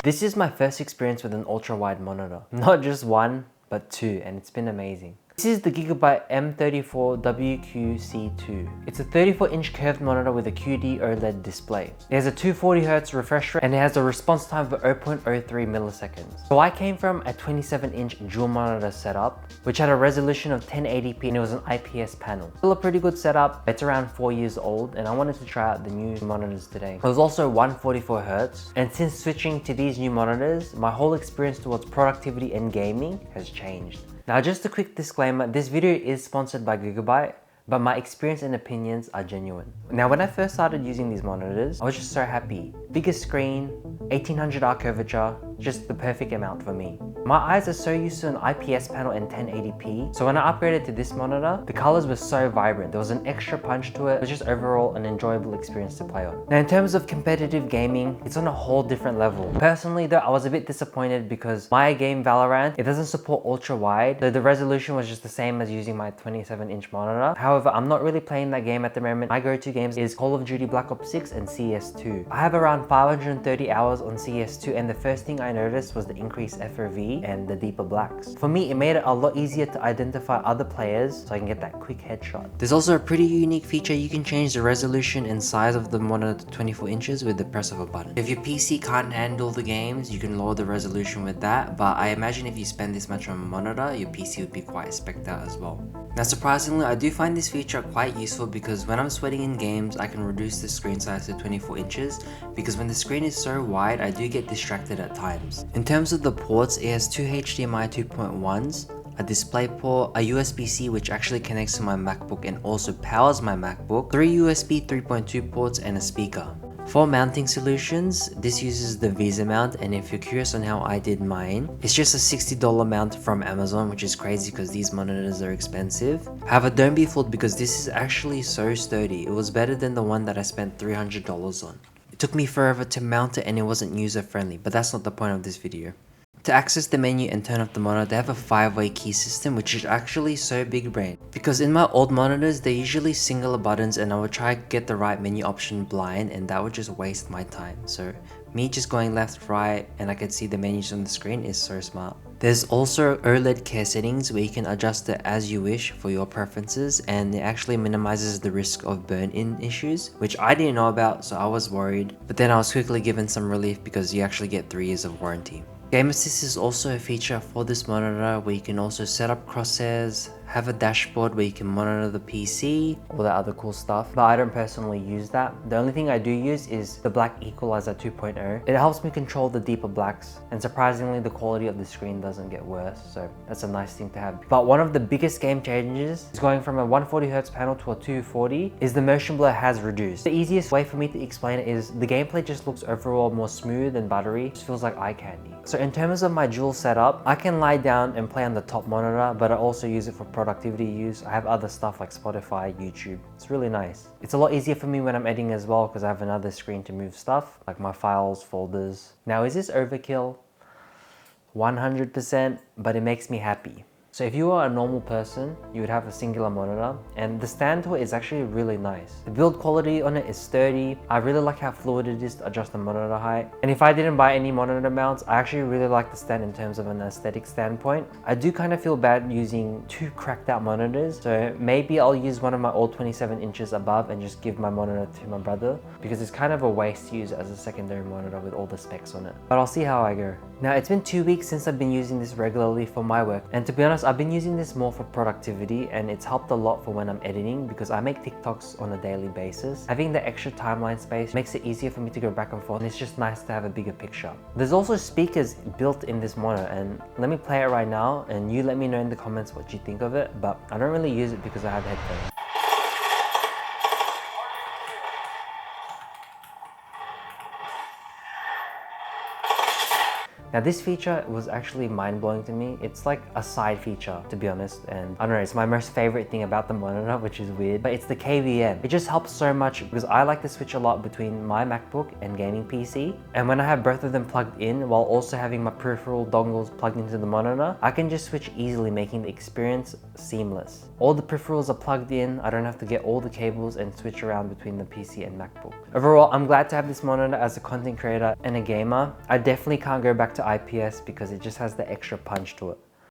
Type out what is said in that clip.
This is my first experience with an ultra-wide monitor. Not just one, but two, and it's been amazing. This is the Gigabyte MO34WQC2. It's a 34-inch curved monitor with a QD OLED display. It has a 240Hz refresh rate and it has a response time of 0.03 milliseconds. So I came from a 27-inch dual monitor setup, which had a resolution of 1080p and it was an IPS panel. Still a pretty good setup. It's around 4 years old and I wanted to try out the new monitors today. It was also 144Hz, and since switching to these new monitors, my whole experience towards productivity and gaming has changed. Now, just a quick disclaimer, this video is sponsored by Gigabyte, but my experience and opinions are genuine. Now, when I first started using these monitors, I was just so happy. Bigger screen, 1800R curvature, just the perfect amount for me. My eyes are so used to an IPS panel and 1080p, so when I upgraded to this monitor, the colors were so vibrant. There was an extra punch to it. It was just overall an enjoyable experience to play on. Now, in terms of competitive gaming, it's on a whole different level. Personally though, I was a bit disappointed because my game Valorant, it doesn't support ultra wide. The resolution was just the same as using my 27-inch monitor. However, I'm not really playing that game at the moment. My go-to games is Call of Duty Black Ops 6 and CS2. I have around 530 hours on CS2, and the first thing I noticed was the increased FOV and the deeper blacks. For me, it made it a lot easier to identify other players so I can get that quick headshot. There's also a pretty unique feature. You can change the resolution and size of the monitor to 24 inches with the press of a button. If your PC can't handle the games, you can lower the resolution with that, but I imagine if you spend this much on a monitor, your PC would be quite specced out as well. Now, surprisingly, I do find this feature quite useful because when I'm sweating in games, I can reduce the screen size to 24 inches because when the screen is so wide, I do get distracted at times. In terms of the ports, it has two HDMI 2.1s, a display port, a USB-C which actually connects to my MacBook and also powers my MacBook, 3 USB 3.2 ports, and a speaker. For mounting solutions, this uses the Visa mount, and if you're curious on how I did mine, it's just a $60 mount from Amazon, which is crazy because these monitors are expensive. However, don't be fooled because this is actually so sturdy. It was better than the one that I spent $300 on. It took me forever to mount it and it wasn't user friendly, but that's not the point of this video. To access the menu and turn off the monitor, they have a 5-way key system, which is actually so big brain. Because in my old monitors, they're usually singular buttons and I would try to get the right menu option blind and that would just waste my time. So me just going left, right, and I can see the menus on the screen is so smart. There's also OLED care settings where you can adjust it as you wish for your preferences, and it actually minimizes the risk of burn-in issues, which I didn't know about, so I was worried. But then I was quickly given some relief because you actually get 3 years of warranty. Game Assist is also a feature for this monitor where you can also set up crosshairs, have a dashboard where you can monitor the PC, all that other cool stuff, but I don't personally use that. The only thing I do use is the black equalizer 2.0. It helps me control the deeper blacks, and surprisingly the quality of the screen doesn't get worse, so that's a nice thing to have. But one of the biggest game changes is going from a 140Hz panel to a 240 is the motion blur has reduced. The easiest way for me to explain it is the gameplay just looks overall more smooth and buttery. It just feels like eye candy. So in terms of my dual setup, I can lie down and play on the top monitor, but I also use it for productivity use. I have other stuff like Spotify, YouTube. It's really nice. It's a lot easier for me when I'm editing as well because I have another screen to move stuff like my files, folders. Now, is this overkill? 100%, but it makes me happy. So if you are a normal person, you would have a singular monitor, and the stand to it is actually really nice. The build quality on it is sturdy. I really like how fluid it is to adjust the monitor height. And if I didn't buy any monitor mounts, I actually really like the stand in terms of an aesthetic standpoint. I do kind of feel bad using 2 cracked out monitors, so maybe I'll use one of my old 27 inches above and just give my monitor to my brother because it's kind of a waste to use it as a secondary monitor with all the specs on it. But I'll see how I go. Now, it's been 2 weeks since I've been using this regularly for my work, and to be honest, I've been using this more for productivity, and it's helped a lot for when I'm editing because I make TikToks on a daily basis. Having the extra timeline space makes it easier for me to go back and forth, and it's just nice to have a bigger picture. There's also speakers built in this monitor, and let me play it right now and you let me know in the comments what you think of it, but I don't really use it because I have headphones. Now this feature was actually mind-blowing to me. It's like a side feature, to be honest, and I don't know, it's my most favorite thing about the monitor, which is weird, but it's the KVM. It just helps so much because I like to switch a lot between my MacBook and gaming PC, and when I have both of them plugged in while also having my peripheral dongles plugged into the monitor, I can just switch easily, making the experience seamless. All the peripherals are plugged in, I don't have to get all the cables and switch around between the PC and MacBook. Overall, I'm glad to have this monitor as a content creator and a gamer. I definitely can't go back to IPS because it just has the extra punch to it.